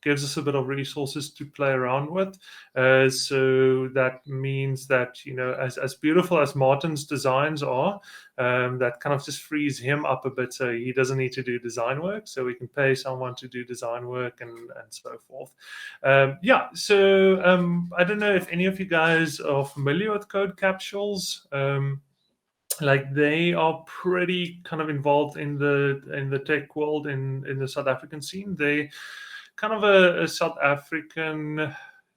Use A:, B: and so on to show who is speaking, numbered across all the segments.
A: gives us a bit of resources to play around with. So that means that, as beautiful as Martin's designs are, that kind of just frees him up a bit, so he doesn't need to do design work. So we can pay someone to do design work and so forth. Yeah, so I don't know if any of you guys are familiar with Code Capsules. Like, they are pretty kind of involved in the tech world in the South African scene. They kind of a South African,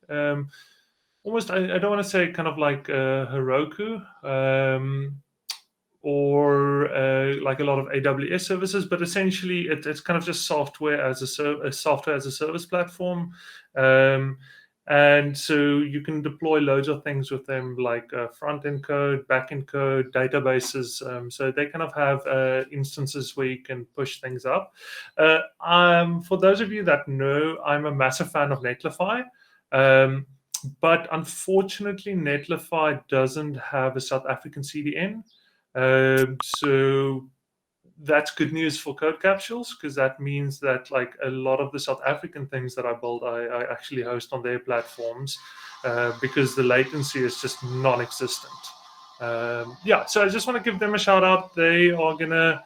A: almost, I don't want to say kind of like Heroku, or like a lot of AWS services, but essentially it's kind of just software as a software as a service platform. And so you can deploy loads of things with them, like front-end code, back-end code, databases. So they kind of have instances where you can push things up. For those of you that know, I'm a massive fan of Netlify. But unfortunately, Netlify doesn't have a South African CDN. So that's good news for Code Capsules, because that means that like a lot of the South African things that I build, I actually host on their platforms, because the latency is just non-existent. Yeah, so I just want to give them a shout out. They are gonna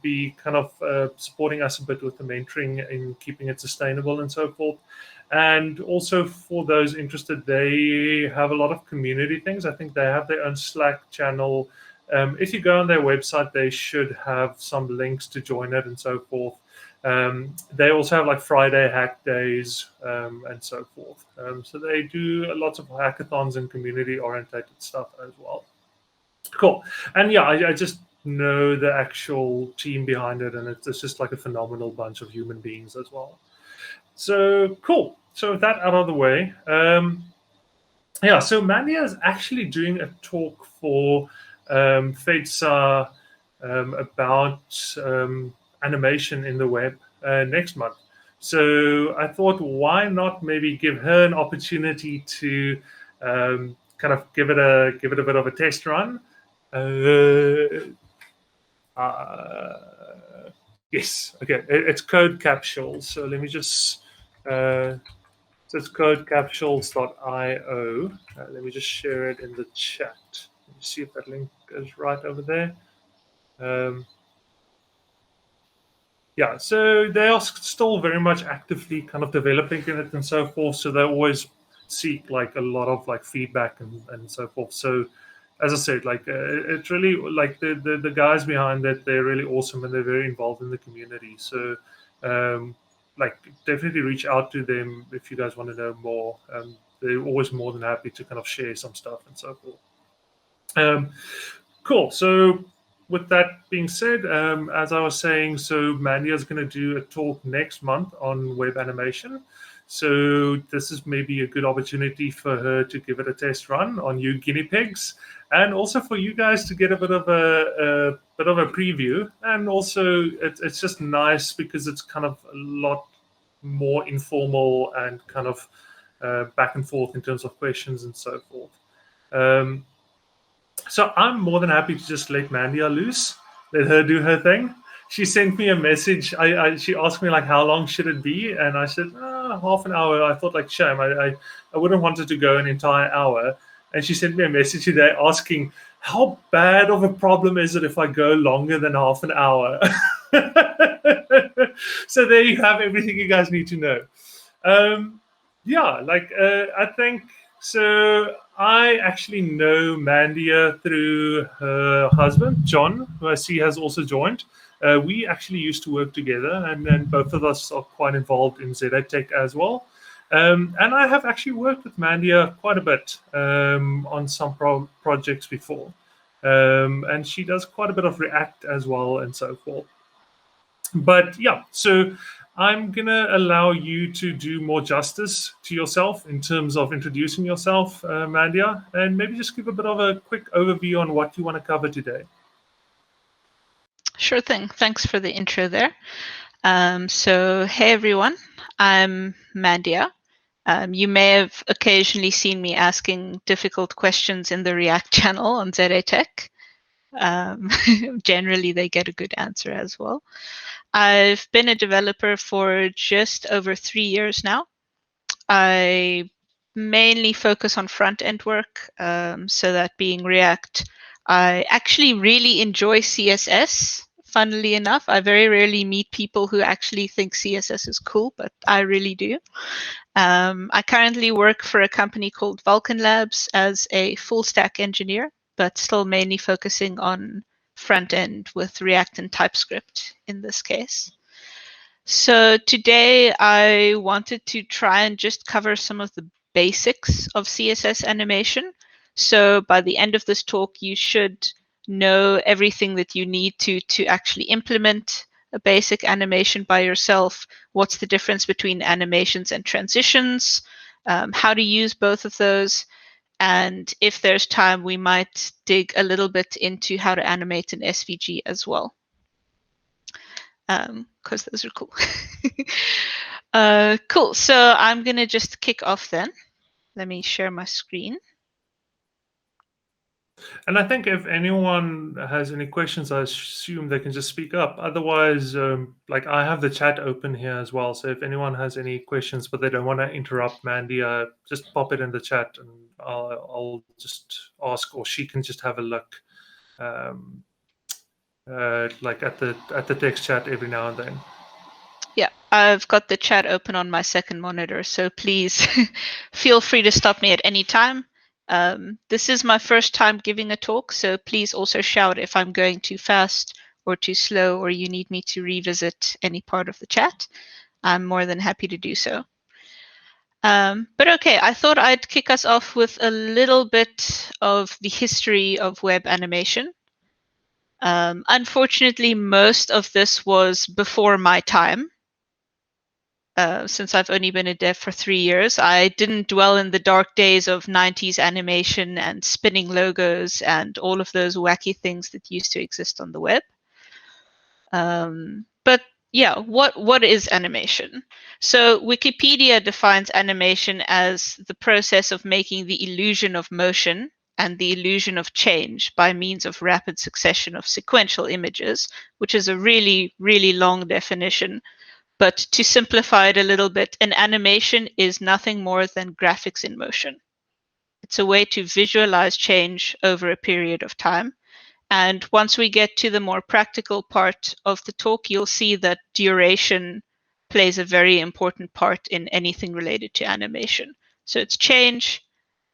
A: be kind of supporting us a bit with the mentoring in keeping it sustainable and so forth. And also, for those interested, they have a lot of community things. I think they have their own Slack channel. If you go on their website, they should have some links to join it and so forth. They also have like Friday hack days, and so forth. So they do lots of hackathons and community-oriented stuff as well. Cool. And yeah, I just know the actual team behind it, and it's just like a phenomenal bunch of human beings as well. So cool. So with that out of the way, yeah, so Mandia is actually doing a talk for FEDSA about animation in the web next month. So I thought, why not maybe give her an opportunity to kind of give it a bit of a test run. Yes, okay, it's Code Capsules. So let me just. So it's codecapsules.io. Let me just share it in the chat. Let me see if that link goes right over there. Yeah, so they are still very much actively kind of developing it and so forth. So they always seek like a lot of like feedback and so forth. So as I said, like it's really like the guys behind it, they're really awesome and they're very involved in the community. So like definitely reach out to them if you guys want to know more. They're always more than happy to kind of share some stuff and so forth. Cool. So with that being said, as I was saying, so Mandia is going to do a talk next month on web animation. So this is maybe a good opportunity for her to give it a test run on you guinea pigs, and also for you guys to get a bit of a preview. And also it's just nice because it's kind of a lot more informal and kind of back and forth in terms of questions and so forth. So I'm more than happy to just let Mandia loose, let her do her thing. She sent me a message. She asked me like, how long should it be? And I said, half an hour. I thought like, shame. I wouldn't want it to go an entire hour. And she sent me a message today asking, how bad of a problem is it if I go longer than half an hour? So there you have everything you guys need to know. Yeah, like I think so. I actually know Mandia through her husband, John, who I see has also joined. We actually used to work together, and both of us are quite involved in ZA Tech as well. And I have actually worked with Mandia quite a bit on some projects before. And she does quite a bit of React as well and so forth. But yeah, so I'm going to allow you to do more justice to yourself in terms of introducing yourself, Mandia, and maybe just give a bit of a quick overview on what you want to cover today.
B: Sure thing. Thanks for the intro there. So, hey everyone, I'm Mandia. You may have occasionally seen me asking difficult questions in the React channel on ZA Tech. Generally, they get a good answer as well. I've been a developer for just over 3 years now. I mainly focus on front-end work, so that being React. I actually really enjoy CSS. Funnily enough, I very rarely meet people who actually think CSS is cool, but I really do. I currently work for a company called Vulcan Labs as a full-stack engineer, but still mainly focusing on front-end with React and TypeScript in this case. So today I wanted to try and just cover some of the basics of CSS animation. So by the end of this talk, you should know everything that you need to actually implement a basic animation by yourself. What's the difference between animations and transitions? How to use both of those. And if there's time, we might dig a little bit into how to animate an SVG as well, because those are cool. Cool. So I'm going to just kick off then. Let me share my screen.
A: And I think if anyone has any questions, I assume they can just speak up. Otherwise, like I have the chat open here as well. So if anyone has any questions, but they don't want to interrupt Mandia, just pop it in the chat and I'll just ask, or she can just have a look, like at the text chat every now and then.
B: Yeah, I've got the chat open on my second monitor, so please feel free to stop me at any time. This is my first time giving a talk, so please also shout if I'm going too fast or too slow, or you need me to revisit any part of the chat. I'm more than happy to do so. But okay, I thought I'd kick us off with a little bit of the history of web animation. Unfortunately, most of this was before my time. Since I've only been a dev for 3 years, I didn't dwell in the dark days of 90s animation and spinning logos and all of those wacky things that used to exist on the web. But yeah, what is animation? So Wikipedia defines animation as the process of making the illusion of motion and the illusion of change by means of rapid succession of sequential images, which is a really, really long definition. But to simplify it a little bit, an animation is nothing more than graphics in motion. It's a way to visualize change over a period of time. And once we get to the more practical part of the talk, you'll see that duration plays a very important part in anything related to animation. So it's change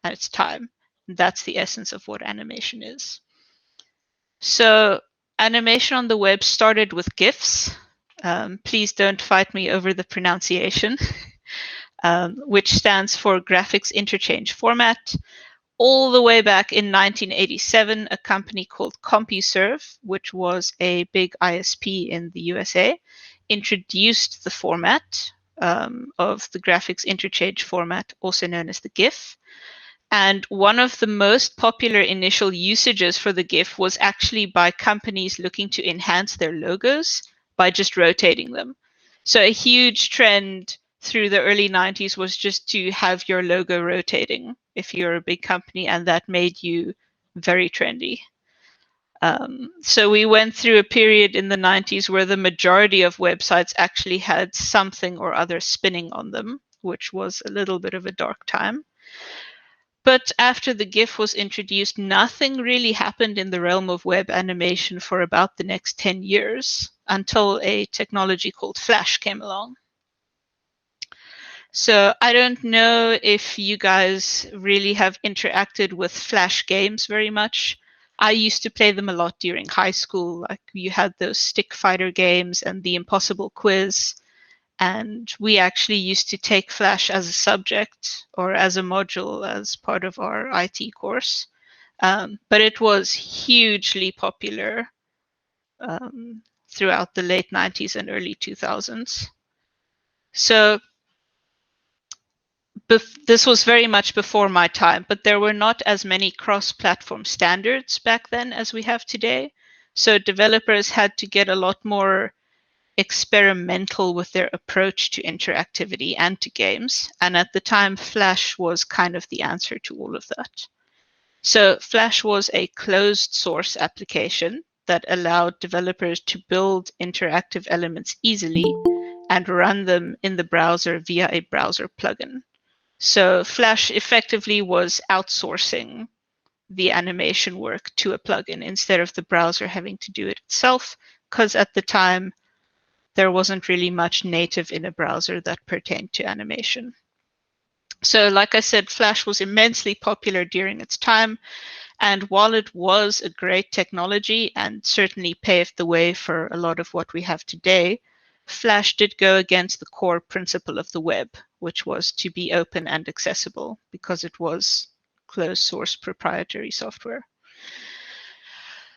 B: and it's time. And that's the essence of what animation is. So animation on the web started with GIFs. Please don't fight me over the pronunciation, which stands for Graphics Interchange Format. All the way back in 1987, a company called CompuServe, which was a big ISP in the USA, introduced the format of the Graphics Interchange Format, also known as the GIF. And one of the most popular initial usages for the GIF was actually by companies looking to enhance their logos by just rotating them. So a huge trend through the early 90s was just to have your logo rotating if you're a big company, and that made you very trendy. So we went through a period in the 90s where the majority of websites actually had something or other spinning on them, which was a little bit of a dark time. But after the GIF was introduced, nothing really happened in the realm of web animation for about the next 10 years until a technology called Flash came along. So I don't know if you guys really have interacted with Flash games very much. I used to play them a lot during high school. Like you had those stick fighter games and the Impossible Quiz. And we actually used to take Flash as a subject or as a module as part of our IT course. But it was hugely popular throughout the late 90s and early 2000s. So this was very much before my time, but there were not as many cross-platform standards back then as we have today. So developers had to get a lot more experimental with their approach to interactivity and to games. And at the time, Flash was kind of the answer to all of that. So Flash was a closed source application that allowed developers to build interactive elements easily and run them in the browser via a browser plugin. So Flash effectively was outsourcing the animation work to a plugin instead of the browser having to do it itself, because at the time there wasn't really much native in a browser that pertained to animation. So like I said, Flash was immensely popular during its time, and while it was a great technology and certainly paved the way for a lot of what we have today, Flash did go against the core principle of the web, which was to be open and accessible because it was closed source proprietary software.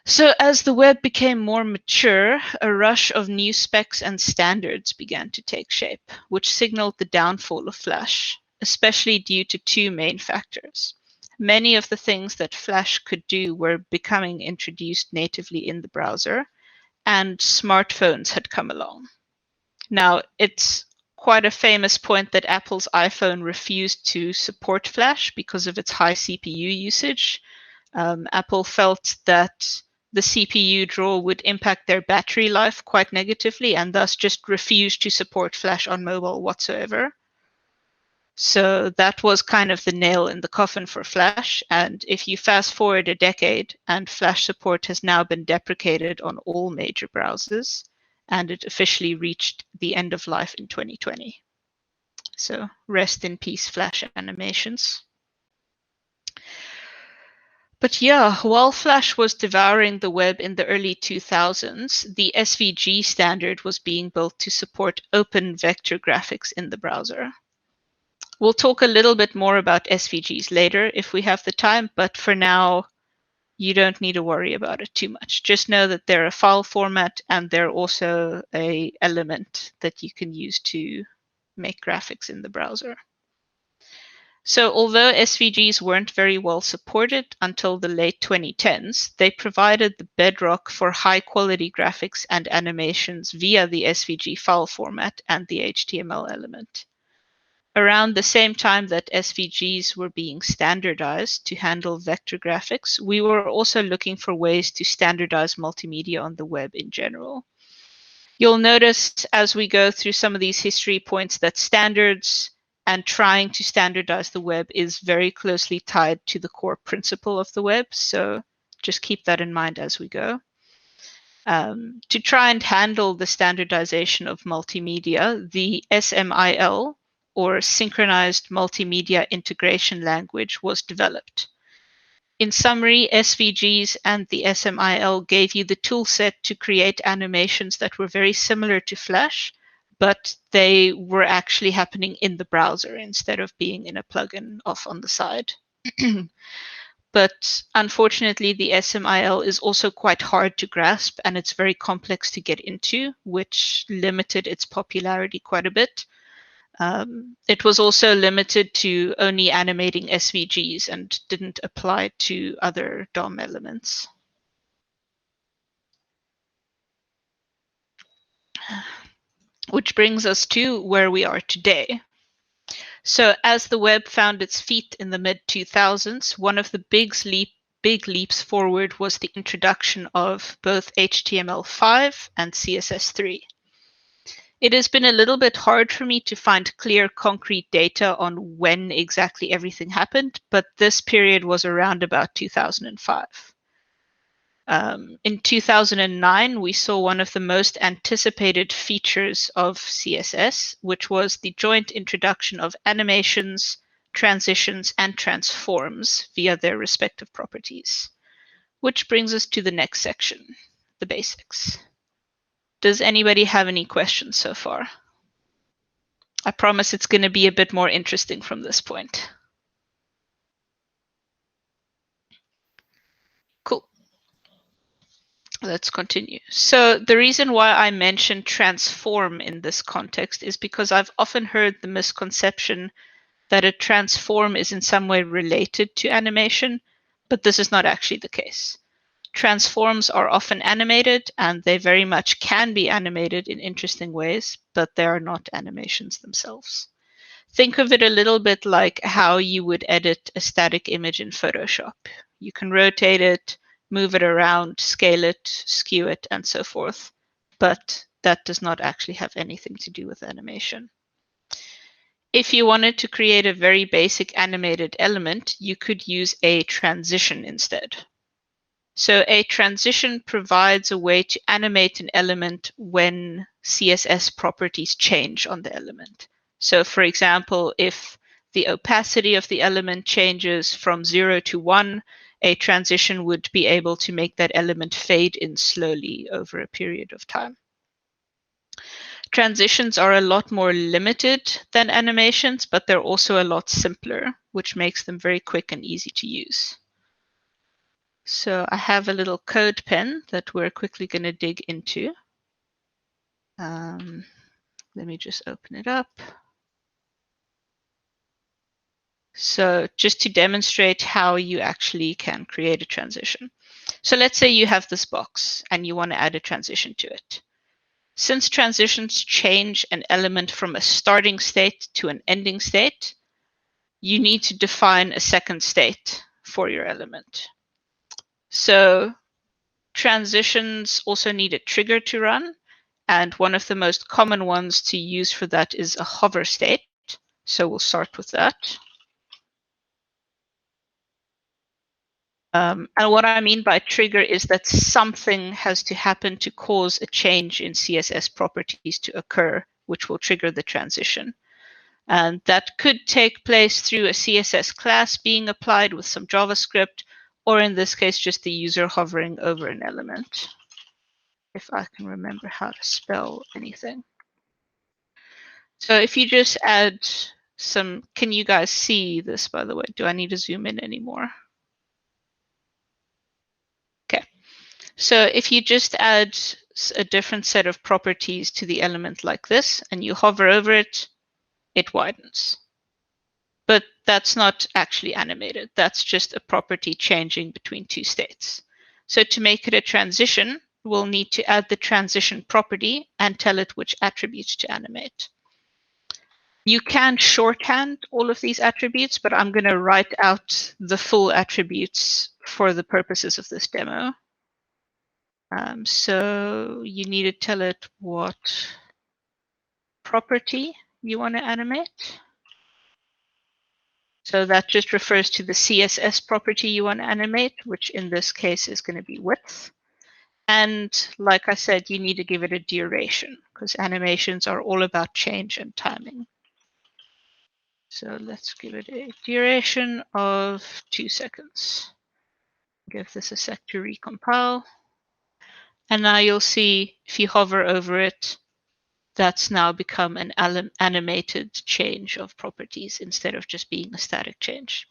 B: So as the web became more mature, a rush of new specs and standards began to take shape, which signaled the downfall of Flash, especially due to two main factors. Many of the things that Flash could do were becoming introduced natively in the browser, and smartphones had come along. Now, it's quite a famous point that Apple's iPhone refused to support Flash because of its high CPU usage. Apple felt that the CPU draw would impact their battery life quite negatively and thus just refused to support Flash on mobile whatsoever. So that was kind of the nail in the coffin for Flash. And if you fast forward a decade, and Flash support has now been deprecated on all major browsers, and it officially reached the end of life in 2020. So rest in peace, Flash Animations. But yeah, while Flash was devouring the web in the early 2000s, the SVG standard was being built to support open vector graphics in the browser. We'll talk a little bit more about SVGs later if we have the time, but for now, you don't need to worry about it too much. Just know that they're a file format and they're also an element that you can use to make graphics in the browser. So although SVGs weren't very well supported until the late 2010s, they provided the bedrock for high-quality graphics and animations via the SVG file format and the HTML element. Around the same time that SVGs were being standardized to handle vector graphics, we were also looking for ways to standardize multimedia on the web in general. You'll notice as we go through some of these history points that standards and trying to standardize the web is very closely tied to the core principle of the web. So just keep that in mind as we go. To try and handle the standardization of multimedia, the SMIL, or Synchronized Multimedia Integration Language, was developed. In summary, SVGs and the SMIL gave you the tool set to create animations that were very similar to Flash, but they were actually happening in the browser instead of being in a plugin off on the side. But unfortunately, the SMIL is also quite hard to grasp and it's very complex to get into, which limited its popularity quite a bit. It was also limited to only animating SVGs and didn't apply to other DOM elements. Which brings us to where we are today. So as the web found its feet in the mid-2000s, one of the big leaps forward was the introduction of both HTML5 and CSS3. It has been a little bit hard for me to find clear, concrete data on when exactly everything happened, but this period was around about 2005. In 2009, we saw one of the most anticipated features of CSS, which was the joint introduction of animations, transitions, and transforms via their respective properties. Which brings us to the next section, the basics. Does anybody have any questions so far? I promise it's going to be a bit more interesting from this point. Cool. Let's continue. So the reason why I mention transform in this context is because I've often heard the misconception that a transform is in some way related to animation, but this is not actually the case. Transforms are often animated and they very much can be animated in interesting ways, but they are not animations themselves. Think of it a little bit like how you would edit a static image in Photoshop. You can rotate it, move it around, scale it, skew it, and so forth. But that does not actually have anything to do with animation. If you wanted to create a very basic animated element, you could use a transition instead. So a transition provides a way to animate an element when CSS properties change on the element. So for example, if the opacity of the element changes from 0 to 1, a transition would be able to make that element fade in slowly over a period of time. Transitions are a lot more limited than animations, but they're also a lot simpler, which makes them very quick and easy to use. So I have a little code pen that we're quickly going to dig into. Let me just open it up. So just to demonstrate how you actually can create a transition. So let's say you have this box and you want to add a transition to it. Since transitions change an element from a starting state to an ending state, you need to define a second state for your element. So transitions also need a trigger to run, and one of the most common ones to use for that is a hover state. So we'll start with that. And what I mean by trigger is that something has to happen to cause a change in CSS properties to occur, which will trigger the transition. And that could take place through a CSS class being applied with some JavaScript, or in this case, just the user hovering over an element, if I can remember how to spell anything. So if you just add some, can you guys see this, by the way? Do I need to zoom in anymore? Okay. So if you just add a different set of properties to the element like this, and you hover over it, it widens. But that's not actually animated. That's just a property changing between two states. So to make it a transition, we'll need to add the transition property and tell it which attributes to animate. You can shorthand all of these attributes, but I'm going to write out the full attributes for the purposes of this demo. So you need to tell it what property you want to animate. So that just refers to the CSS property you want to animate, which in this case is going to be width. And like I said, you need to give it a duration because animations are all about change and timing. So let's give it a duration of 2 seconds. Give this a sec to recompile. And now you'll see if you hover over it, that's now become an animated change of properties instead of just being a static change.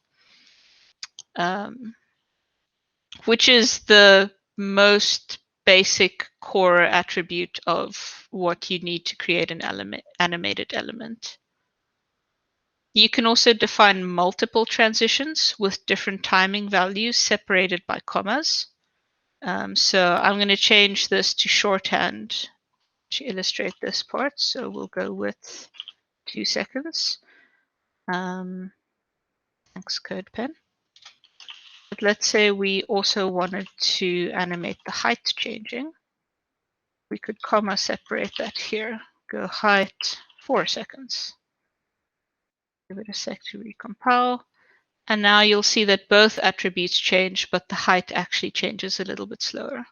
B: Which is the most basic core attribute of what you need to create an animated element. You can also define multiple transitions with different timing values separated by commas. So I'm going to change this to shorthand to illustrate this part. So we'll go with 2 seconds. Thanks, CodePen. But let's say we also wanted to animate the height changing. We could comma separate that here. Go height 4 seconds. Give it a sec to recompile. And now you'll see that both attributes change, but the height actually changes a little bit slower.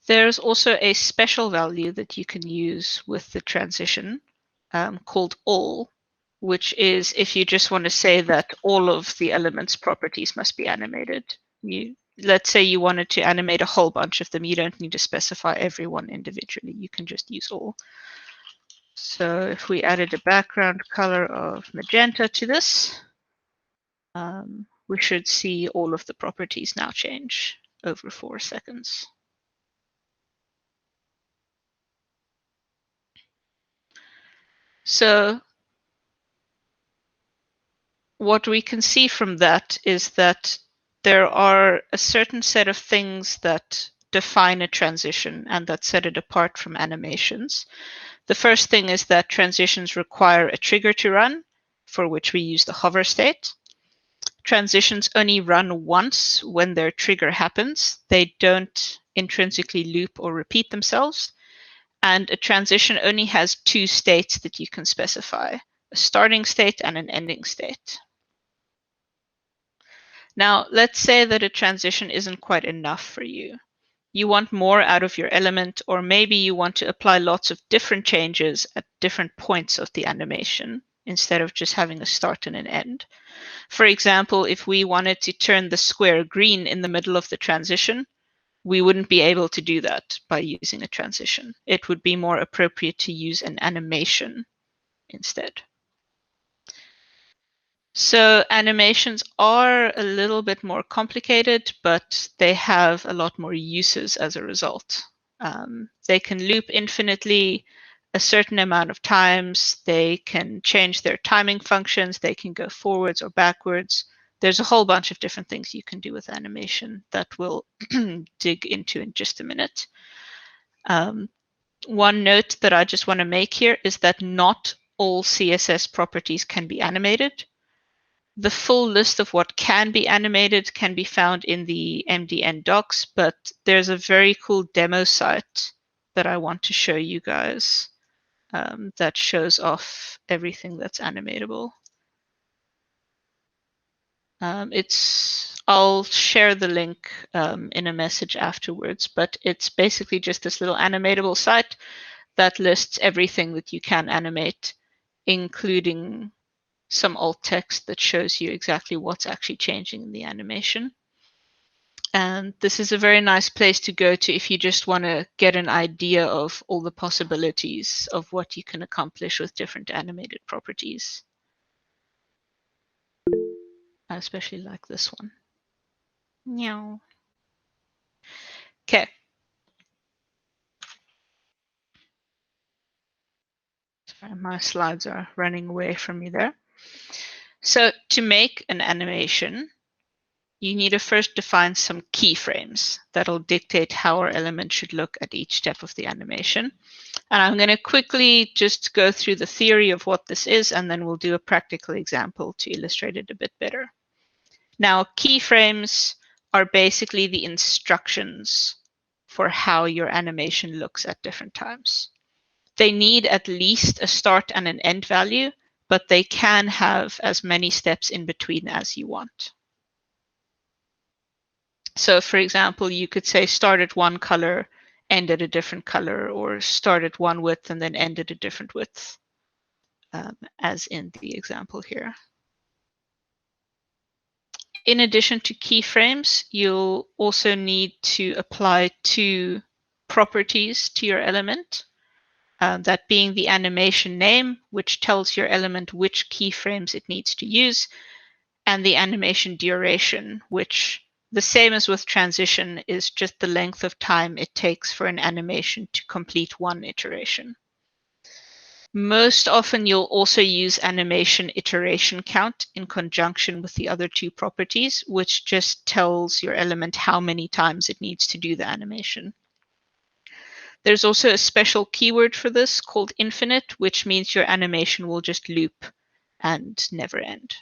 B: There's also a special value that you can use with the transition called all, which is if you just want to say that all of the elements' properties must be animated. Let's say you wanted to animate a whole bunch of them. You don't need to specify every one individually. You can just use all. So if we added a background color of magenta to this, we should see all of the properties now change over 4 seconds. So what we can see from that is that there are a certain set of things that define a transition and that set it apart from animations. The first thing is that transitions require a trigger to run, for which we use the hover state. Transitions only run once when their trigger happens. They don't intrinsically loop or repeat themselves. And a transition only has two states that you can specify, a starting state and an ending state. Now, let's say that a transition isn't quite enough for you. You want more out of your element, or maybe you want to apply lots of different changes at different points of the animation instead of just having a start and an end. For example, if we wanted to turn the square green in the middle of the transition, we wouldn't be able to do that by using a transition. It would be more appropriate to use an animation instead. So animations are a little bit more complicated, but they have a lot more uses as a result. They can loop infinitely a certain amount of times. They can change their timing functions. They can go forwards or backwards. There's a whole bunch of different things you can do with animation that we'll dig into in just a minute. One note that I just want to make here is that not all CSS properties can be animated. The full list of what can be animated can be found in the MDN docs, but there's a very cool demo site that I want to show you guys that shows off everything that's animatable. I'll share the link in a message afterwards, but it's basically just this little animatable site that lists everything that you can animate, including some alt text that shows you exactly what's actually changing in the animation. And this is a very nice place to go to if you just want to get an idea of all the possibilities of what you can accomplish with different animated properties. I especially like this one. Meow. Okay. Sorry, my slides are running away from me there. So to make an animation, you need to first define some keyframes that'll dictate how our element should look at each step of the animation. And I'm going to quickly just go through the theory of what this is, and then we'll do a practical example to illustrate it a bit better. Now, keyframes are basically the instructions for how your animation looks at different times. They need at least a start and an end value, but they can have as many steps in between as you want. So for example, you could say start at one color, end at a different color, or start at one width and then end at a different width, as in the example here. In addition to keyframes, you'll also need to apply two properties to your element, that being the animation name, which tells your element which keyframes it needs to use, and the animation duration, which, the same as with transition, is just the length of time it takes for an animation to complete one iteration. Most often, you'll also use animation iteration count in conjunction with the other two properties, which just tells your element how many times it needs to do the animation. There's also a special keyword for this called infinite, which means your animation will just loop and never end.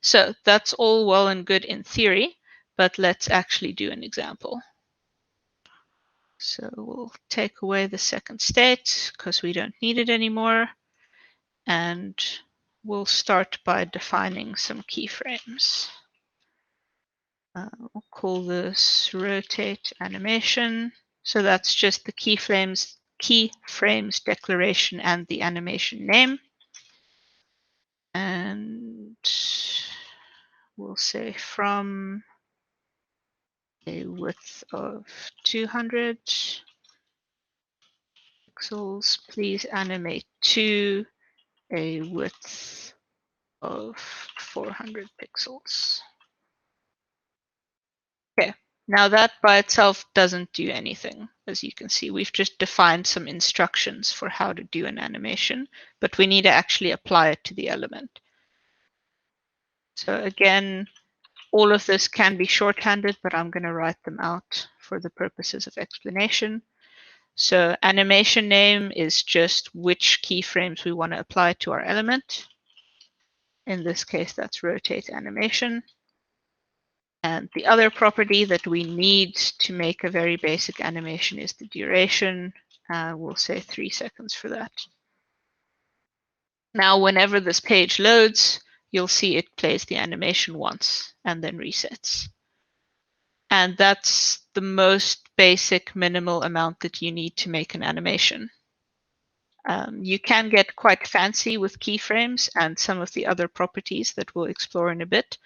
B: So that's all well and good in theory, but let's actually do an example. So we'll take away the second state because we don't need it anymore. And we'll start by defining some keyframes. We'll call this rotate animation. So that's just the keyframes declaration and the animation name. And we'll say from a width of 200 pixels, please animate to a width of 400 pixels. Okay, now that by itself doesn't do anything. As you can see, we've just defined some instructions for how to do an animation, but we need to actually apply it to the element. So again, all of this can be shorthanded, but I'm going to write them out for the purposes of explanation. So animation name is just which keyframes we want to apply to our element. In this case, that's rotate animation. And the other property that we need to make a very basic animation is the duration. We'll say 3 seconds for that. Now, whenever this page loads, you'll see it plays the animation once and then resets. And that's the most basic minimal amount that you need to make an animation. You can get quite fancy with keyframes and some of the other properties that we'll explore in a bit.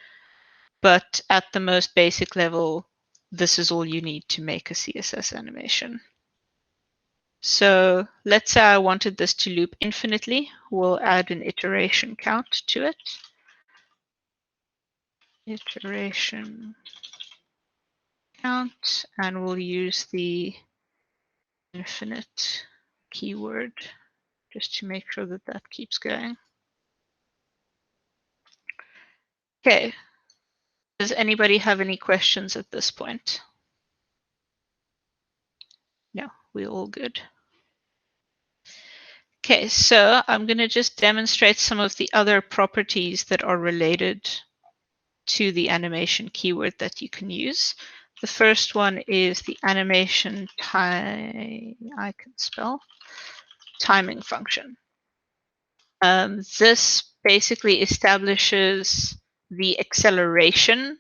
B: But at the most basic level, this is all you need to make a CSS animation. So let's say I wanted this to loop infinitely. We'll add an iteration count to it. Iteration count, and we'll use the infinite keyword just to make sure that that keeps going. Okay. Does anybody have any questions at this point? No, we're all good. Okay, so I'm going to just demonstrate some of the other properties that are related to the animation keyword that you can use. The first one is the animation timing function. This basically establishes the acceleration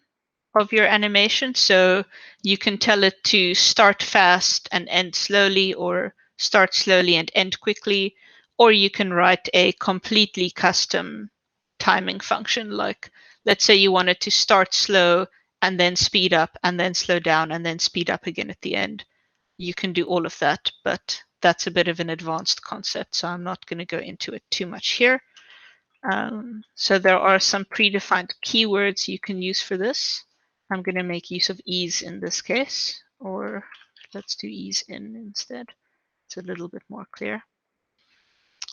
B: of your animation. So you can tell it to start fast and end slowly, or start slowly and end quickly, or you can write a completely custom timing function. Like, let's say you want it to start slow and then speed up and then slow down and then speed up again at the end. You can do all of that, but that's a bit of an advanced concept, so I'm not going to go into it too much here. So there are some predefined keywords you can use for this. I'm going to make use of ease in this case, or let's do ease in instead. It's a little bit more clear.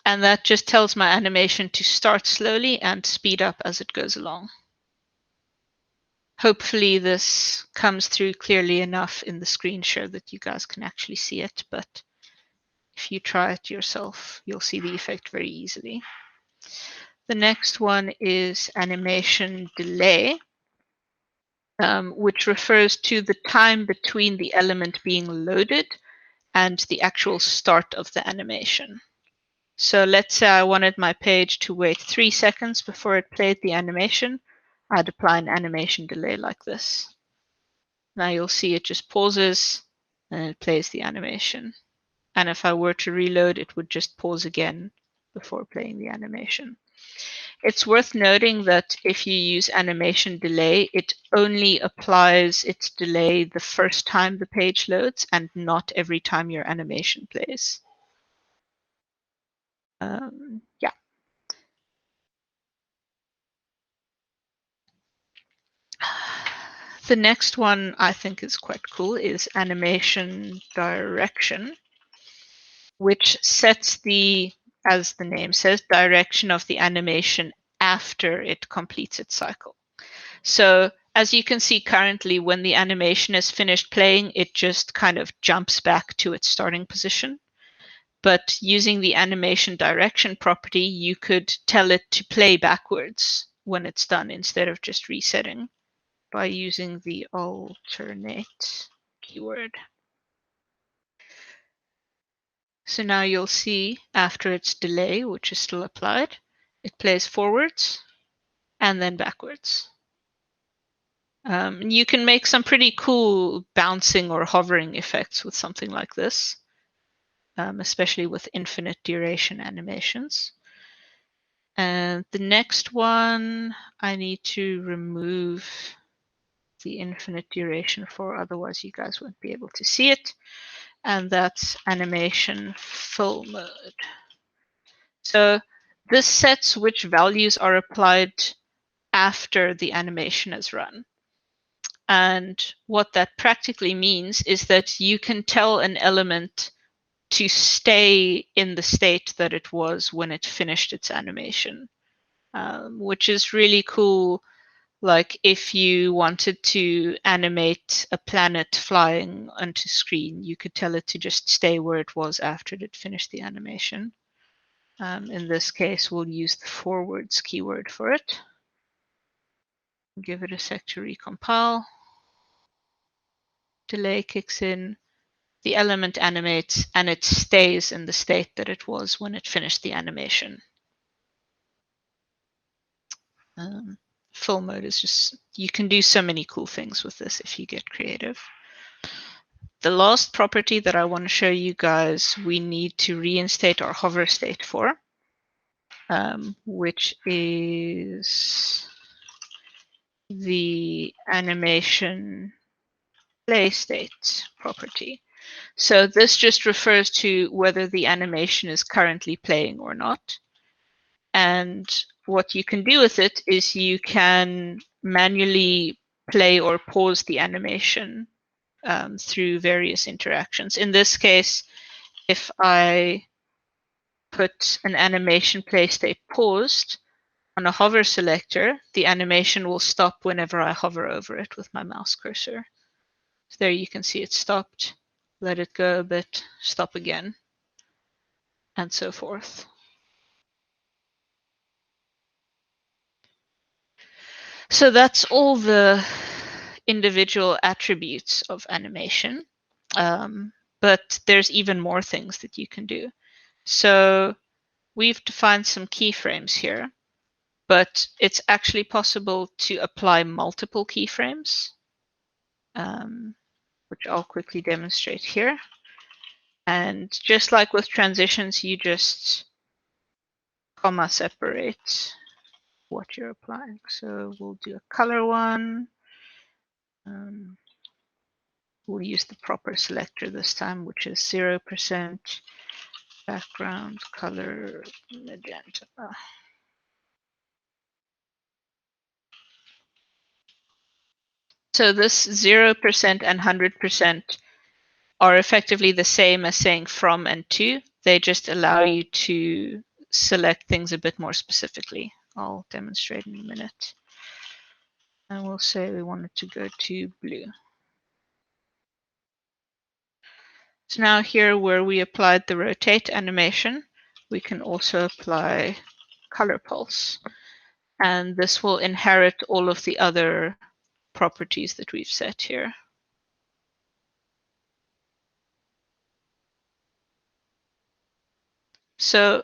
B: And that just tells my animation to start slowly and speed up as it goes along. Hopefully this comes through clearly enough in the screen share that you guys can actually see it, but if you try it yourself, you'll see the effect very easily. The next one is animation delay, which refers to the time between the element being loaded and the actual start of the animation. So let's say I wanted my page to wait 3 seconds before it played the animation. I'd apply an animation delay like this. Now you'll see it just pauses and it plays the animation. And if I were to reload, it would just pause again before playing the animation. It's worth noting that if you use animation delay, it only applies its delay the first time the page loads and not every time your animation plays. Yeah. The next one I think is quite cool is animation direction, which sets the, as the name says, direction of the animation after it completes its cycle. So as you can see currently, when the animation is finished playing, it just kind of jumps back to its starting position. But using the animation direction property, you could tell it to play backwards when it's done instead of just resetting by using the alternate keyword. So now you'll see after its delay, which is still applied, it plays forwards and then backwards. You can make some pretty cool bouncing or hovering effects with something like this, especially with infinite duration animations. And the next one, I need to remove the infinite duration for, otherwise you guys won't be able to see it. And that's animation fill mode. So this sets which values are applied after the animation is run. And what that practically means is that you can tell an element to stay in the state that it was when it finished its animation, which is really cool Like if you wanted to animate a planet flying onto screen, you could tell it to just stay where it was after it had finished the animation. In this case, we'll use the forwards keyword for it. Give it a sec to recompile. Delay kicks in. The element animates and it stays in the state that it was when it finished the animation. Full mode is just, you can do so many cool things with this if you get creative. The last property that I want to show you guys, we need to reinstate our hover state for, which is the animation play state property. So this just refers to whether the animation is currently playing or not. And what you can do with it is you can manually play or pause the animation through various interactions. In this case, if I put an animation play state paused on a hover selector, the animation will stop whenever I hover over it with my mouse cursor. So there you can see it stopped, let it go a bit, stop again, and so forth. So that's all the individual attributes of animation. But there's even more things that you can do. So we've defined some keyframes here, but it's actually possible to apply multiple keyframes, which I'll quickly demonstrate here. And just like with transitions, you just comma separate what you're applying. So we'll do a color one. We'll use the proper selector this time, which is 0% background color magenta. So this 0% and 100% are effectively the same as saying from and to. They just allow you to select things a bit more specifically. I'll demonstrate in a minute. And we'll say we want it to go to blue. So now here where we applied the rotate animation, we can also apply color pulse. And this will inherit all of the other properties that we've set here. So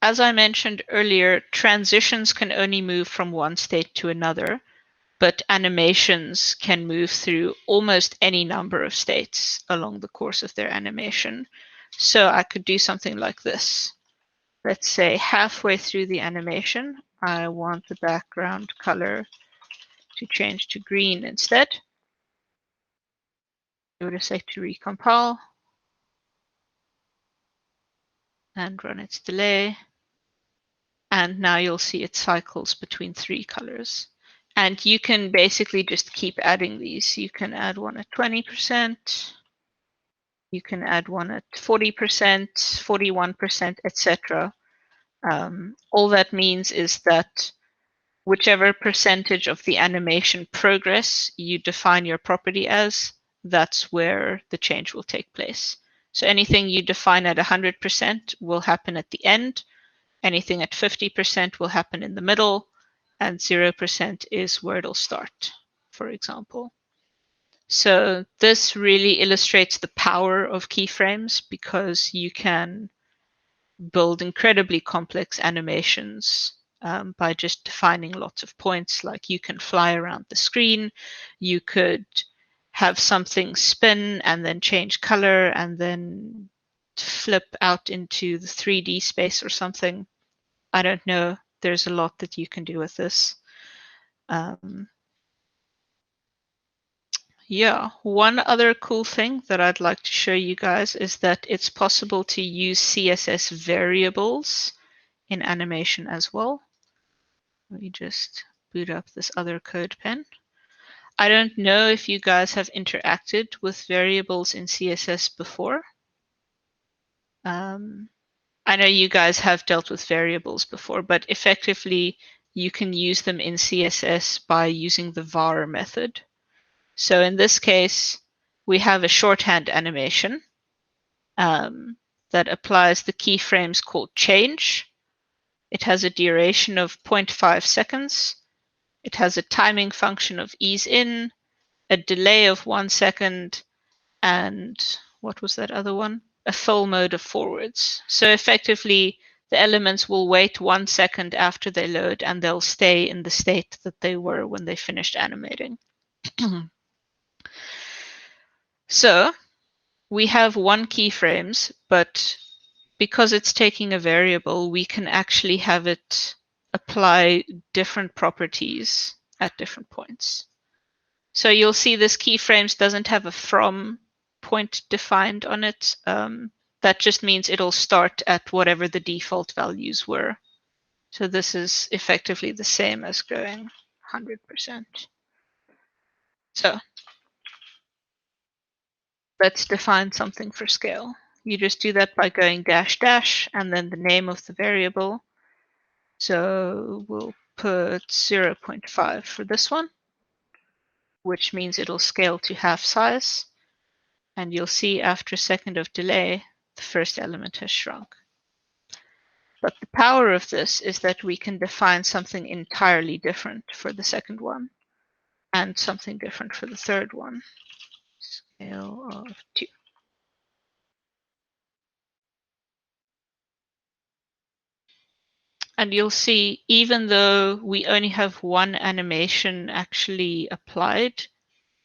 B: as I mentioned earlier, transitions can only move from one state to another, but animations can move through almost any number of states along the course of their animation. So I could do something like this. Let's say halfway through the animation, I want the background color to change to green instead. Give it a sec to recompile and run its delay. And now you'll see it cycles between 3 colors. And you can basically just keep adding these. You can add one at 20%. You can add one at 40%, 41%, etc. All that means is that whichever percentage of the animation progress you define your property as, that's where the change will take place. So anything you define at 100% will happen at the end. Anything at 50% will happen in the middle, and 0% is where it'll start, for example. So this really illustrates the power of keyframes because you can build incredibly complex animations by just defining lots of points. Like you can fly around the screen, you could have something spin and then change color and then flip out into the 3D space or something. I don't know. There's a lot that you can do with this. Yeah, one other cool thing that I'd like to show you guys is that it's possible to use CSS variables in animation as well. Let me just boot up this other code pen. I don't know if you guys have interacted with variables in CSS before. I know you guys have dealt with variables before, but effectively you can use them in CSS by using the var method. So in this case, we have a shorthand animation that applies the keyframes called change. It has a duration of 0.5 seconds. It has a timing function of ease in, a delay of 1 second, and what was that other one? A fill mode of forwards. So effectively, the elements will wait 1 second after they load, and they'll stay in the state that they were when they finished animating. So we have one keyframes, but because it's taking a variable, we can actually have it apply different properties at different points. So you'll see this keyframes doesn't have a from point defined on it. That just means it'll start at whatever the default values were. So this is effectively the same as going 100%. So let's define something for scale. You just do that by going dash dash and then the name of the variable. So we'll put 0.5 for this one, which means it'll scale to half size. And you'll see after a second of delay, the first element has shrunk. But the power of this is that we can define something entirely different for the second one and something different for the third one. Scale of 2. And you'll see, even though we only have one animation actually applied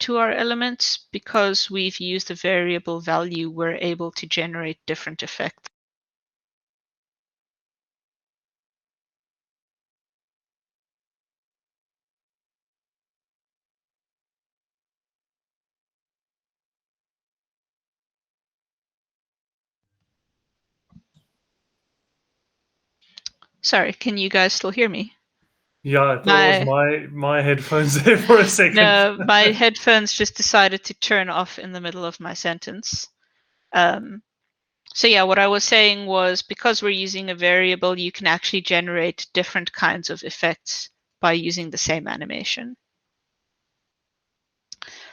B: to our elements, because we've used a variable value, we're able to generate different effects. Sorry, can you guys still hear me?
A: Yeah, I thought it was my headphones there for a second.
B: No, my headphones just decided to turn off in the middle of my sentence. So yeah, what I was saying was, because we're using a variable, you can actually generate different kinds of effects by using the same animation.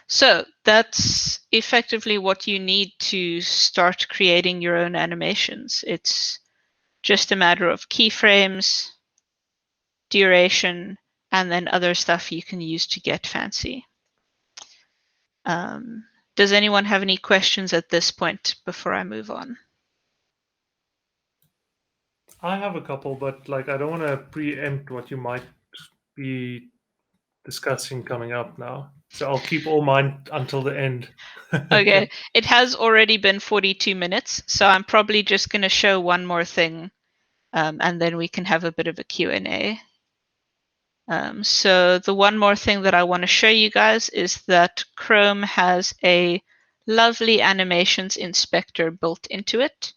B: So that's effectively what you need to start creating your own animations. It's just a matter of keyframes, duration, and then other stuff you can use to get fancy. Does anyone have any questions at this point before I move on?
A: I have a couple, but like I don't want to preempt what you might be discussing coming up now. So I'll keep all mine until the end.
B: Okay, it has already been 42 minutes, so I'm probably just going to show one more thing, and then we can have a bit of a Q&A. So the one more thing that I want to show you guys is that Chrome has a lovely animations inspector built into it,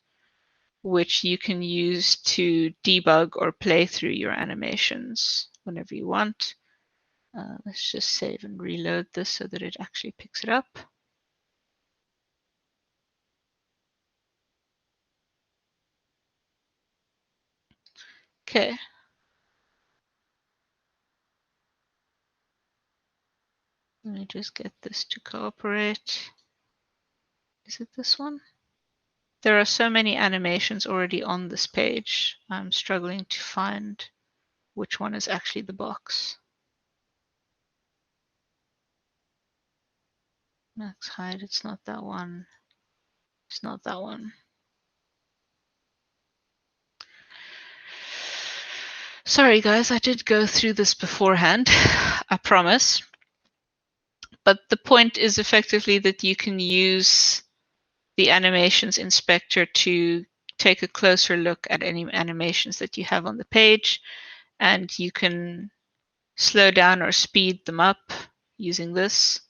B: which you can use to debug or play through your animations whenever you want. Let's just save and reload this so that it actually picks it up. Okay. Let me just get this to cooperate. Is it this one? There are so many animations already on this page. I'm struggling to find which one is actually the box. Max height, it's not that one. It's not that one. Sorry guys, I did go through this beforehand, I promise. But the point is effectively that you can use the animations inspector to take a closer look at any animations that you have on the page, and you can slow down or speed them up using this.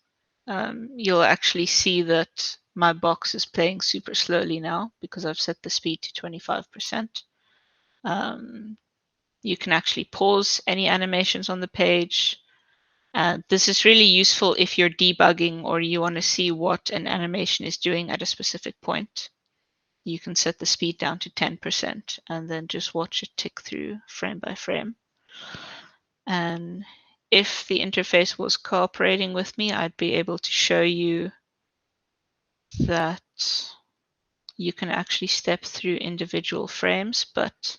B: You'll actually see that my box is playing super slowly now because I've set the speed to 25%. You can actually pause any animations on the page. This is really useful if you're debugging or you want to see what an animation is doing at a specific point. You can set the speed down to 10% and then just watch it tick through frame by frame. And if the interface was cooperating with me, I'd be able to show you that you can actually step through individual frames, but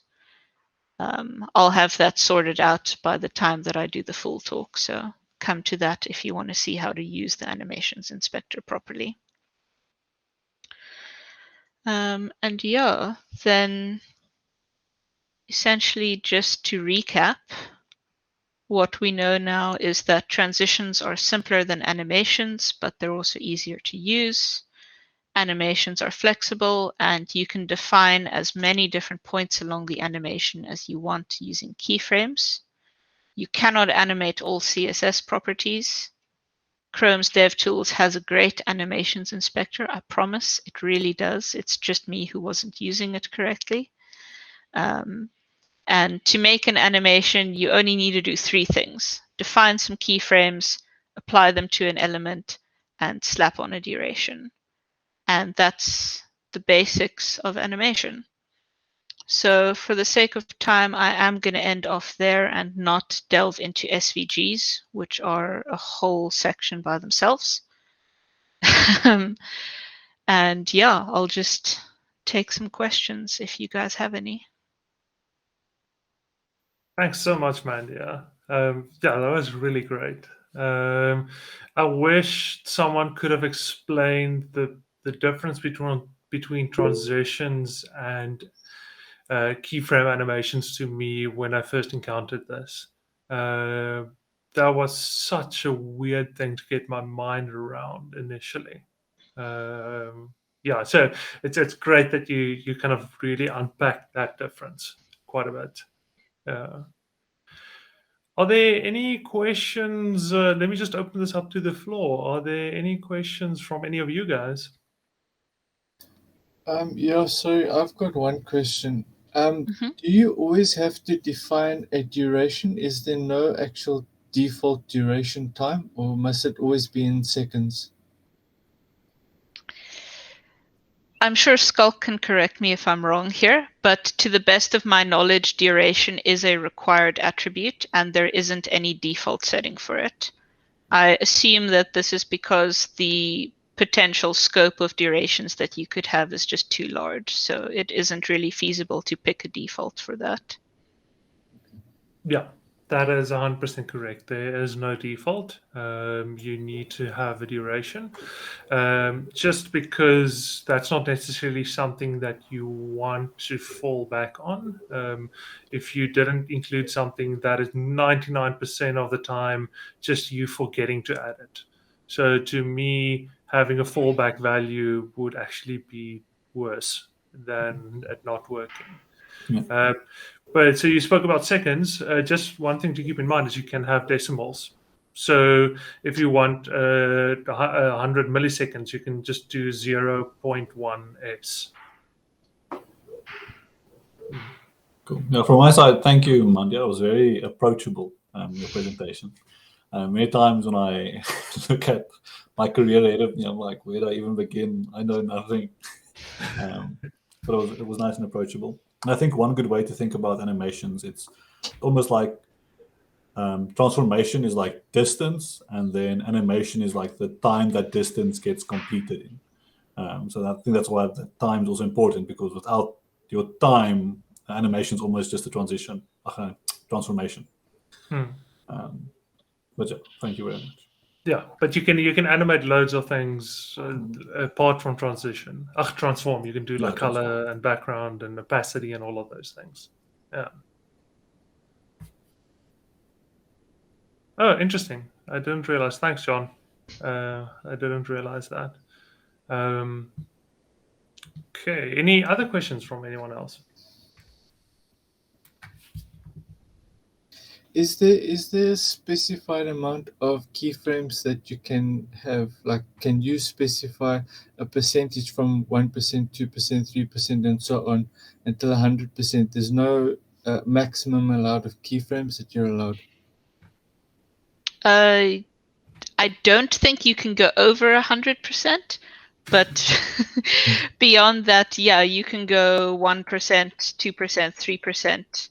B: I'll have that sorted out by the time that I do the full talk. So come to that if you want to see how to use the animations inspector properly. And yeah, then essentially just to recap, what we know now is that transitions are simpler than animations, but they're also easier to use. Animations are flexible, and you can define as many different points along the animation as you want using keyframes. You cannot animate all CSS properties. Chrome's DevTools has a great animations inspector, I promise. It really does. It's just me who wasn't using it correctly. And to make an animation, you only need to do 3 things. Define some keyframes, apply them to an element, and slap on a duration. And that's the basics of animation. So for the sake of time, I am going to end off there and not delve into SVGs, which are a whole section by themselves. And yeah, I'll just take some questions if you guys have any.
A: Thanks so much, Mandia. Yeah, that was really great. I wish someone could have explained the difference between transitions and keyframe animations to me when I first encountered this. That was such a weird thing to get my mind around initially. Yeah, so it's great that you kind of really unpacked that difference quite a bit. Are there any questions? Let me just open this up to the floor. Are there any questions from any of you guys?
C: Yeah, so I've got one question. Do you always have to define a duration? Is there no actual default duration time, or must it always be in seconds?
B: I'm sure Skulk can correct me if I'm wrong here, but to the best of my knowledge, duration is a required attribute and there isn't any default setting for it. I assume that this is because the potential scope of durations that you could have is just too large, so it isn't really feasible to pick a default for that.
A: Yeah, that is 100% correct. There is no default. You need to have a duration. Just because that's not necessarily something that you want to fall back on. If you didn't include something, that is 99% of the time just you forgetting to add it. So to me, having a fallback value would actually be worse than it not working.
D: Yeah.
A: But so you spoke about seconds. Just one thing to keep in mind is you can have decimals. So if you want 100 milliseconds, you can just do 0.1s.
D: Cool. Yeah, from my side, thank you, Mandia. It was very approachable, your presentation. Many times when I look at my career ahead of me, I'm like, where do I even begin? I know nothing. But it was nice and approachable. And I think one good way to think about animations, it's almost like transformation is like distance, and then animation is like the time that distance gets completed in. So I think that's why the time is also important, because without your time, animation is almost just a transformation. But yeah, thank you very much.
A: Yeah, but you can animate loads of things apart from transition. Transform. You can do like color and background and opacity and all of those things. Yeah. Oh, interesting. I didn't realize. Thanks, John. I didn't realize that. Okay. Any other questions from anyone else?
C: Is there a specified amount of keyframes that you can have? Like, can you specify a percentage from 1%, 2%, 3%, and so on until 100%? There's no maximum allowed of keyframes that you're allowed.
B: I don't think you can go over 100%, but beyond that, yeah, you can go 1%, 2%, 3%,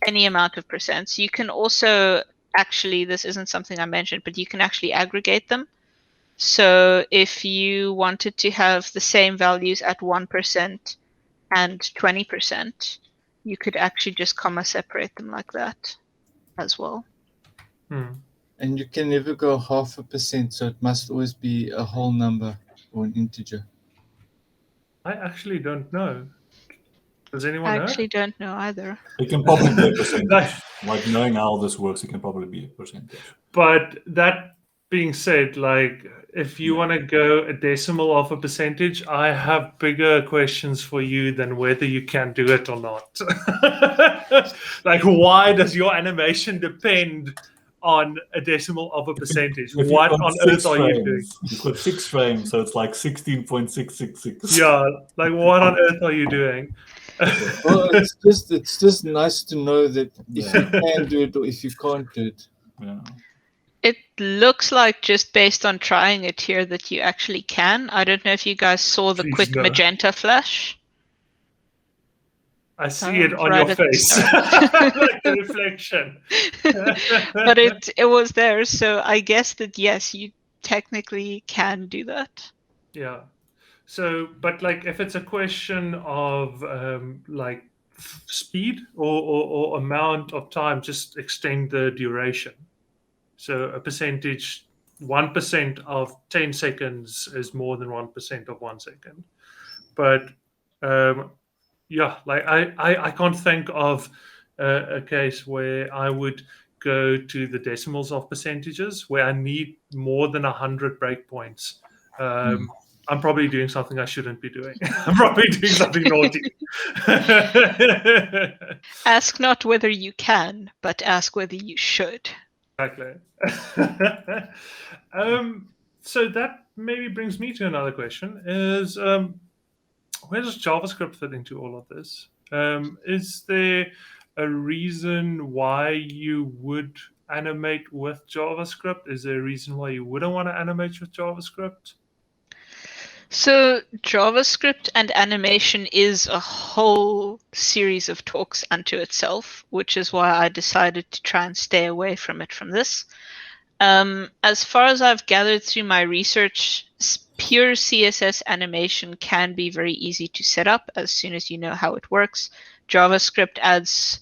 B: any amount of percents. You can also actually, this isn't something I mentioned, but you can actually aggregate them. So if you wanted to have the same values at 1% and 20%, you could actually just comma separate them like that as well.
C: And you can never go 0.5%, so it must always be a whole number or an integer.
A: I actually don't know. Does
B: I
A: anyone know?
B: actually don't know either.
D: It can probably be a percentage.
A: Like-
D: Like knowing how this works, it can probably be a percentage.
A: But that being said, like if you want to go a decimal of a percentage, I have bigger questions for you than whether you can do it or not. Like, why does your animation depend on a decimal of a percentage?
D: If
A: What
D: you've got
A: on
D: 6
A: earth are you doing?
D: frames, you've got 6 frames, so it's like 16.666.
A: Yeah, like what on earth are you doing?
C: Well, it's just nice to know that if you can do it or if you can't do it.
D: Yeah.
B: It looks like, just based on trying it here, that you actually can. I don't know if you guys saw the
A: Please
B: quick
A: no.
B: magenta flash.
A: I see it on
B: right
A: your
B: at the
A: face,
B: start.
A: like the reflection.
B: But it was there, so I guess that yes, you technically can do that.
A: Yeah. So, but like, if it's a question of like speed or amount of time, just extend the duration. So a percentage, 1% of 10 seconds is more than 1% of 1 second. But yeah, like I can't think of a case where I would go to the decimals of percentages where I need more than 100 breakpoints. I'm probably doing something I shouldn't be doing. I'm probably doing something naughty.
B: Ask not whether you can, but ask whether you should.
A: Exactly. So that maybe brings me to another question: is where does JavaScript fit into all of this? Is there a reason why you would animate with JavaScript? Is there a reason why you wouldn't want to animate with JavaScript?
B: So JavaScript and animation is a whole series of talks unto itself, which is why I decided to try and stay away from it from this. As far as I've gathered through my research, pure CSS animation can be very easy to set up as soon as you know how it works. JavaScript adds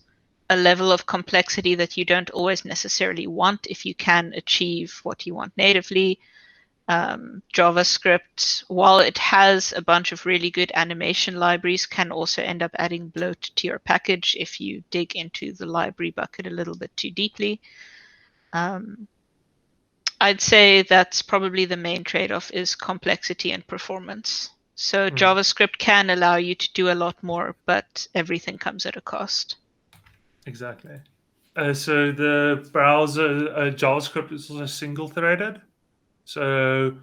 B: a level of complexity that you don't always necessarily want if you can achieve what you want natively. JavaScript, while it has a bunch of really good animation libraries, can also end up adding bloat to your package if you dig into the library bucket a little bit too deeply. I'd say that's probably the main trade-off is complexity and performance. So JavaScript can allow you to do a lot more, but everything comes at a cost.
A: Exactly. So the browser JavaScript is also single-threaded. So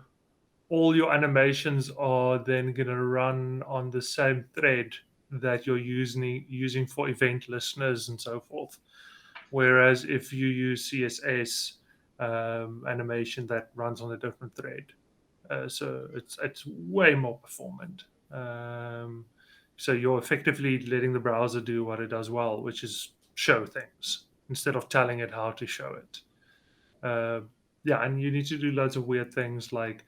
A: all your animations are then going to run on the same thread that you're using for event listeners and so forth. Whereas if you use CSS animation, that runs on a different thread. So it's way more performant. So you're effectively letting the browser do what it does well, which is show things instead of telling it how to show it. Yeah, and you need to do loads of weird things like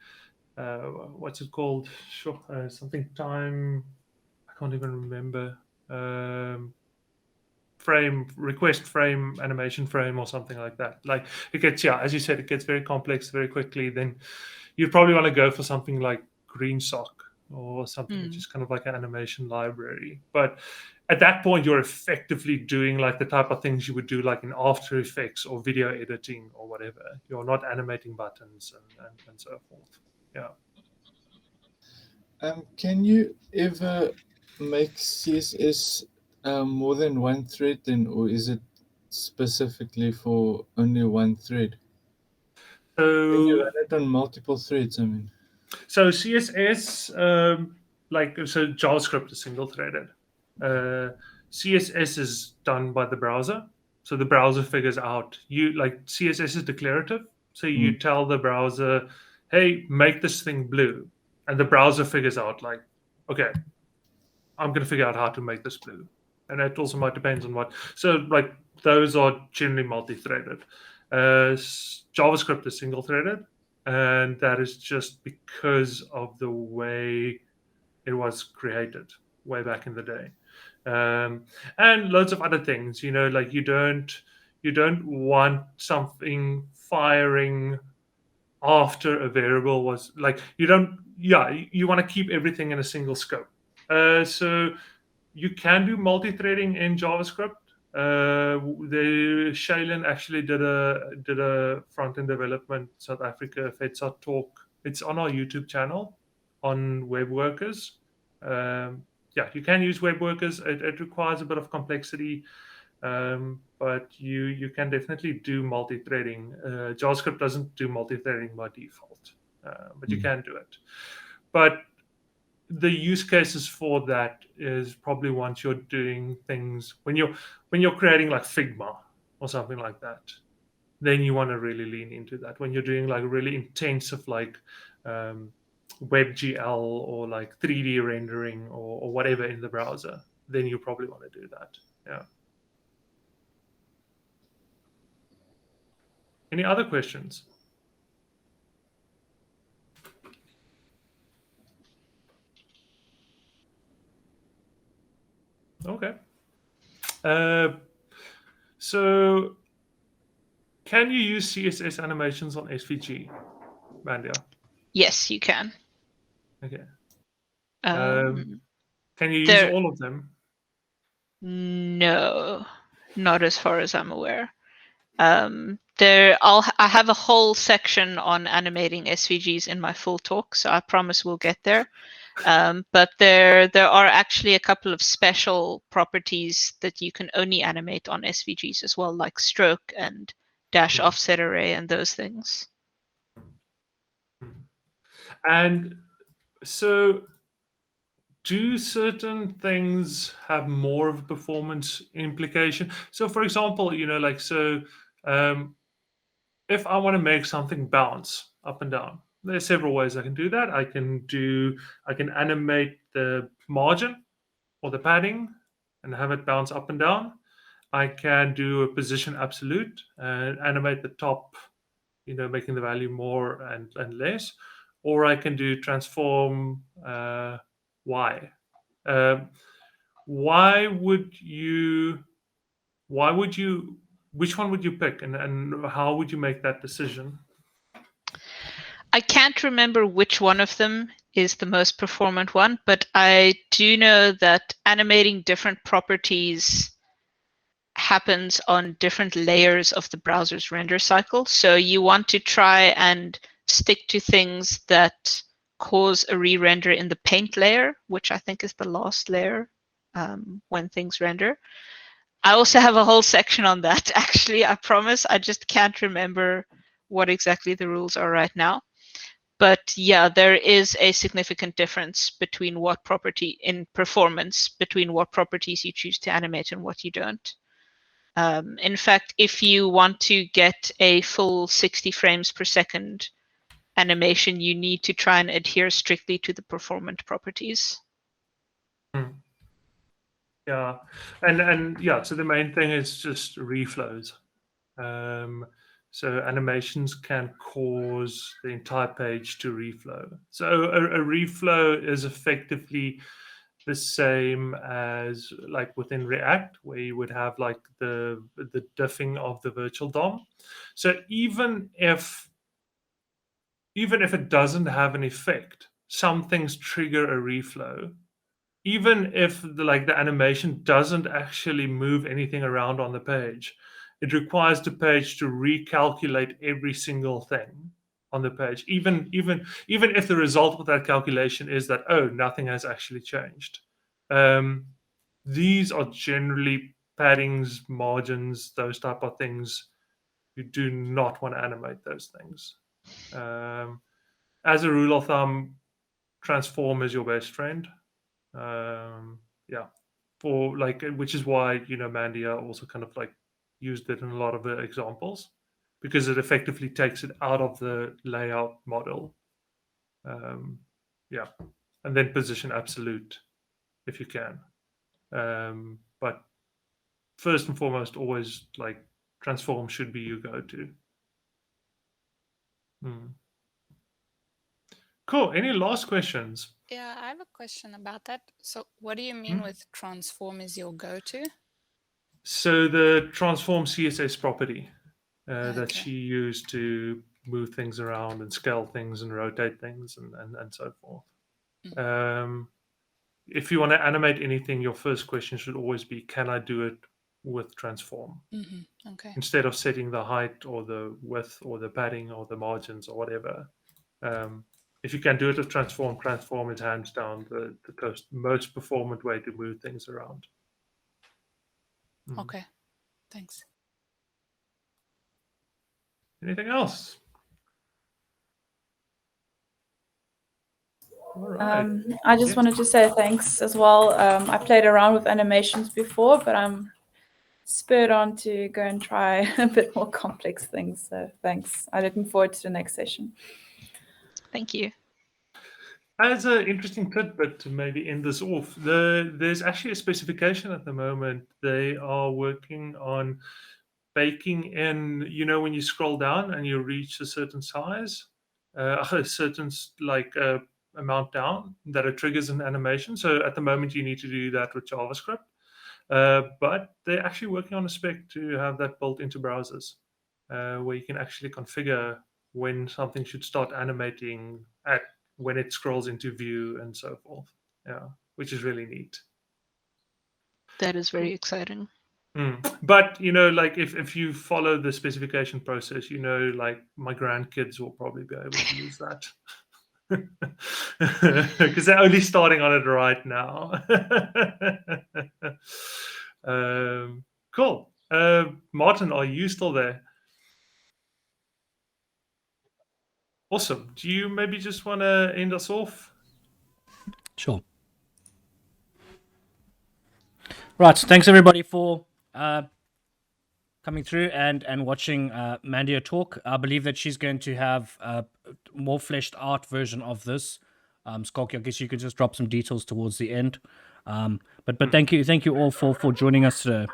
A: what's it called? Sure, something time. I can't even remember. Frame request frame animation frame or something like that. Like it gets, yeah, as you said, it gets very complex very quickly. Then you probably want to go for something like GreenSock or something which is kind of like an animation library. But at that point, you're effectively doing like the type of things you would do like in After Effects or video editing or whatever. You're not animating buttons and so forth. Yeah.
C: Can you ever make CSS more than one thread then, or is it specifically for only one thread? Can you
A: So
C: run it on multiple threads? I mean,
A: So CSS, so JavaScript is single-threaded. CSS is done by the browser. So the browser figures out CSS is declarative. So you tell the browser, hey, make this thing blue. And the browser figures out like, okay, I'm going to figure out how to make this blue. And it also might depend on what. So like those are generally multi-threaded. JavaScript is single-threaded, and that is just because of the way it was created way back in the day. And loads of other things, like you don't want something firing after a variable was like you want to keep everything in a single scope. So you can do multi-threading in JavaScript. Shaylin actually did a front-end development South Africa FEDSA talk. It's on our YouTube channel on web workers. You can use web workers. It requires a bit of complexity, but you can definitely do multi-threading. JavaScript doesn't do multi-threading by default, but you can do it. But the use cases for that is probably once you're doing things when you're creating like Figma or something like that, then you want to really lean into that. When you're doing like really intensive like WebGL or like 3D rendering or whatever in the browser, then you probably want to do that. Yeah. Any other questions? Okay. So can you use CSS animations on SVG, Mandia?
B: Yes, you can.
A: Okay.
B: Um,
A: Can you use all of them?
B: No, not as far as I'm aware. I have a whole section on animating SVGs in my full talk, so I promise we'll get there. But there are actually a couple of special properties that you can only animate on SVGs as well, like stroke and dash offset array and those things.
A: And so do certain things have more of a performance implication? So for example, if I want to make something bounce up and down, there's several ways I can do that. I can animate the margin or the padding and have it bounce up and down. I can do a position absolute and animate the top, making the value more and less. Or I can do transform Y. Why would you? Which one would you pick, and how would you make that decision?
B: I can't remember which one of them is the most performant one, but I do know that animating different properties happens on different layers of the browser's render cycle. So you want to try and stick to things that cause a re-render in the paint layer, which I think is the last layer when things render. I also have a whole section on that, actually, I promise. I just can't remember what exactly the rules are right now. But yeah, there is a significant difference between what property in performance, between what properties you choose to animate and what you don't. In fact, if you want to get a full 60 frames per second animation, you need to try and adhere strictly to the performant properties.
A: Yeah, and yeah, so the main thing is just reflows. So animations can cause the entire page to reflow. So a reflow is effectively the same as like within React, where you would have like the diffing of the virtual DOM. So even if it doesn't have an effect, some things trigger a reflow. Even if the animation doesn't actually move anything around on the page, it requires the page to recalculate every single thing on the page, even if the result of that calculation is that, oh, nothing has actually changed. These are generally paddings, margins, those type of things. You do not want to animate those things. As a rule of thumb, transform is your best friend. For like, which is why Mandia also kind of like used it in a lot of the examples, because it effectively takes it out of the layout model. And then position absolute if you can. But first and foremost, always like Transform should be your go-to. Cool. Any last questions?
E: Yeah, I have a question about that. So what do you mean with transform is your go-to?
A: So the transform CSS property that
E: Okay.
A: she used to move things around and scale things and rotate things and so forth. If you want to animate anything, your first question should always be, can I do it with transform?
E: Okay.
A: Instead of setting the height or the width or the padding or the margins or whatever. If you can do it with transform, transform is hands down the most performant way to move things around.
E: Okay, thanks.
A: Anything else? All right.
F: I just wanted to say thanks as well. I played around with animations before, but I'm spurred on to go and try a bit more complex things. So thanks. I'm looking forward to the next session.
B: Thank you.
A: As an interesting tidbit to maybe end this off, there's actually a specification at the moment. They are working on baking in, when you scroll down and you reach a certain size, a certain amount down, that it triggers an animation. So at the moment, you need to do that with JavaScript. But they're actually working on a spec to have that built into browsers, where you can actually configure when something should start animating when it scrolls into view and so forth. Yeah, which is really neat.
B: That is very exciting.
A: But if you follow the specification process, my grandkids will probably be able to use that. Because they're only starting on it right now. Cool. Martin, are you still there? Awesome. Do you maybe just want to end us off?
G: Sure. Right. Thanks everybody for coming through and watching Mandia talk. I believe that she's going to have a more fleshed out version of this. Skulky, I guess you could just drop some details towards the end. But thank you all for joining us today.